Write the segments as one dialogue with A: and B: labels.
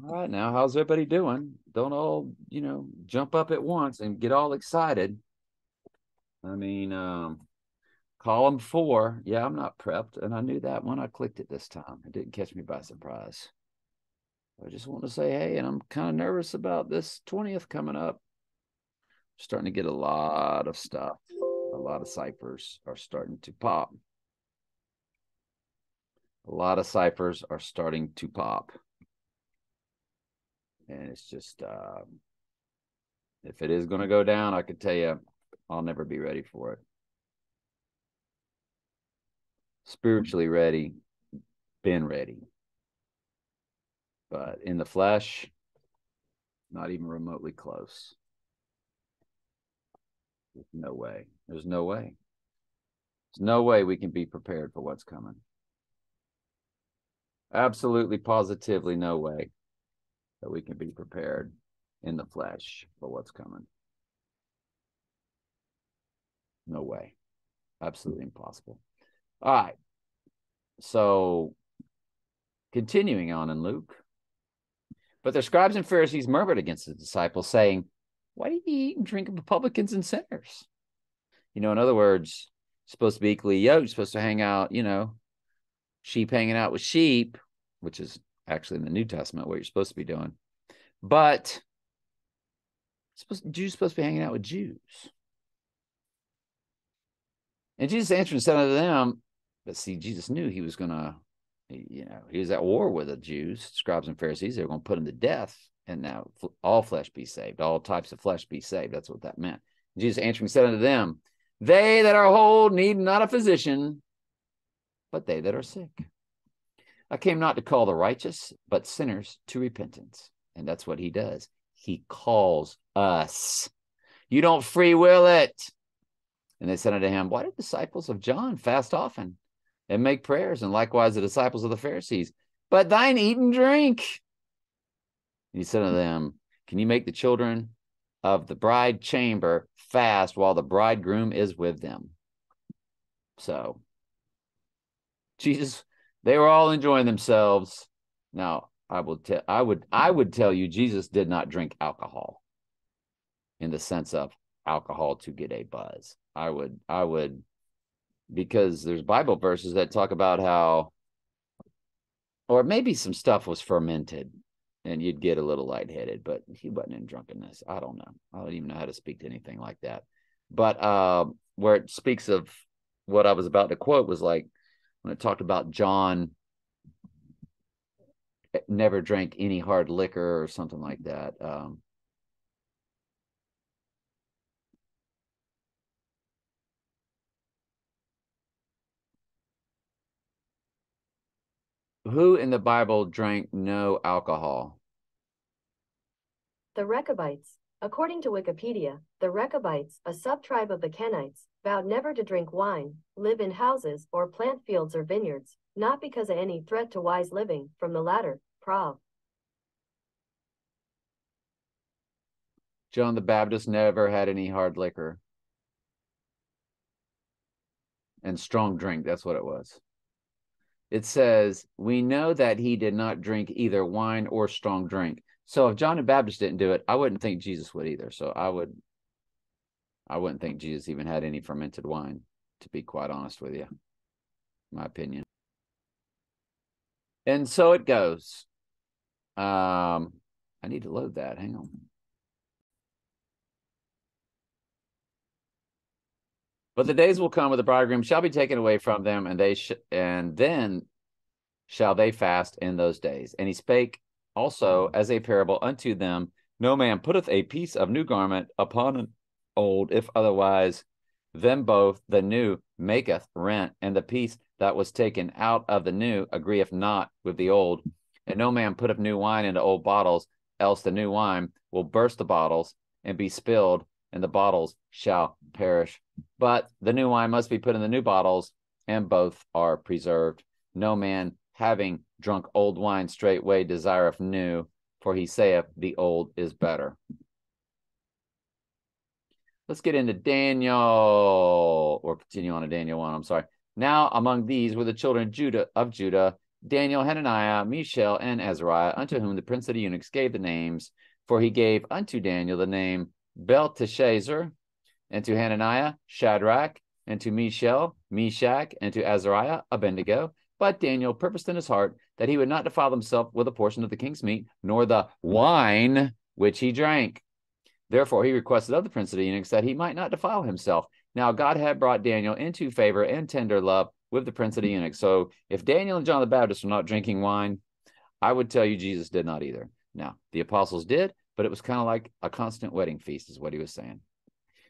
A: All right, now, how's everybody doing? Don't all, jump up at once and get all excited. I mean, column 4. Yeah, I'm not prepped, and I knew that when I clicked it this time. It didn't catch me by surprise. I just want to say, hey, and I'm kind of nervous about this 20th coming up. Starting to get a lot of stuff. A lot of ciphers are starting to pop. A lot of ciphers are starting to pop. And it's just, if it is going to go down, I could tell you, I'll never be ready for it. Spiritually ready, been ready. But in the flesh, not even remotely close. There's no way. There's no way. There's no way we can be prepared for what's coming. Absolutely, positively, no way that we can be prepared in the flesh for what's coming. No way. Absolutely impossible. All right. So, continuing on in Luke. But the scribes and Pharisees murmured against the disciples, saying, why do you eat and drink with publicans and sinners? In other words, supposed to be equally yoked, supposed to hang out, sheep hanging out with sheep, which is actually in the New Testament what you're supposed to be doing. But Jews supposed to be hanging out with Jews. And Jesus answered and said unto them, but see, Jesus knew he was going to, he was at war with the Jews, scribes and Pharisees. They were going to put him to death. And now all flesh be saved, all types of flesh be saved. That's what that meant. Jesus answering said unto them, they that are whole need not a physician, but they that are sick. I came not to call the righteous, but sinners to repentance. And that's what he does. He calls us. You don't free will it. And they said unto him, why do disciples of John fast often and make prayers, and likewise the disciples of the Pharisees? But thine eat and drink. And he said unto them, can you make the children of the bride chamber fast while the bridegroom is with them? So, Jesus, they were all enjoying themselves. Now, I would tell you, Jesus did not drink alcohol in the sense of alcohol to get a buzz. I would, because there's Bible verses that talk about how, or maybe some stuff was fermented and you'd get a little lightheaded, but he wasn't in drunkenness. I don't know. I don't even know how to speak to anything like that. But where it speaks of what I was about to quote was like when it talked about John never drank any hard liquor or something like that. Who in the Bible drank no alcohol?
B: The Rechabites. According to Wikipedia, the Rechabites, a subtribe of the Kenites, vowed never to drink wine, live in houses, or plant fields or vineyards, not because of any threat to wise living, from the latter, Prov.
A: John the Baptist never had any hard liquor and strong drink. That's what it was. It says, we know that he did not drink either wine or strong drink. So if John the Baptist didn't do it, I wouldn't think Jesus would either. So I wouldn't think Jesus even had any fermented wine, to be quite honest with you, my opinion. And so it goes. I need to load that. Hang on. But the days will come when the bridegroom shall be taken away from them, and then shall they fast in those days. And he spake also as a parable unto them, no man putteth a piece of new garment upon an old, if otherwise them both the new maketh rent, and the piece that was taken out of the new agreeth not with the old. And no man putteth new wine into old bottles, else the new wine will burst the bottles and be spilled, and the bottles shall perish. But the new wine must be put in the new bottles, and both are preserved. No man having drunk old wine straightway desireth new, for he saith the old is better. Let's get into Daniel, or continue on to Daniel 1. I'm sorry. Now among these were the children of Judah, Daniel, Hananiah, Mishael, and Azariah, unto whom the prince of the eunuchs gave the names. For he gave unto Daniel the name Belteshazzar, and to Hananiah, Shadrach, and to Mishael, Meshach, and to Azariah, Abednego. But Daniel purposed in his heart that he would not defile himself with a portion of the king's meat, nor the wine which he drank. Therefore he requested of the prince of the eunuchs that he might not defile himself. Now God had brought Daniel into favor and tender love with the prince of the eunuchs. So if Daniel and John the Baptist were not drinking wine, I would tell you Jesus did not either. Now, the apostles did, but it was kind of like a constant wedding feast is what he was saying.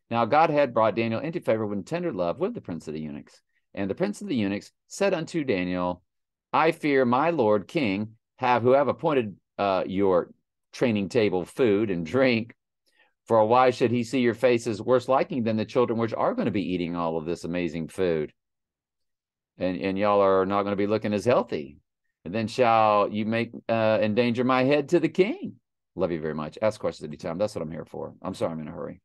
A: Now God had brought Daniel into favor with tender love with the prince of the eunuchs. And the prince of the eunuchs said unto Daniel, I fear my lord king, who have appointed your training table food and drink. For why should he see your faces worse liking than the children which are going to be eating all of this amazing food? And y'all are not going to be looking as healthy. And then shall you make endanger my head to the king? Love you very much. Ask questions anytime. That's what I'm here for. I'm sorry I'm in a hurry.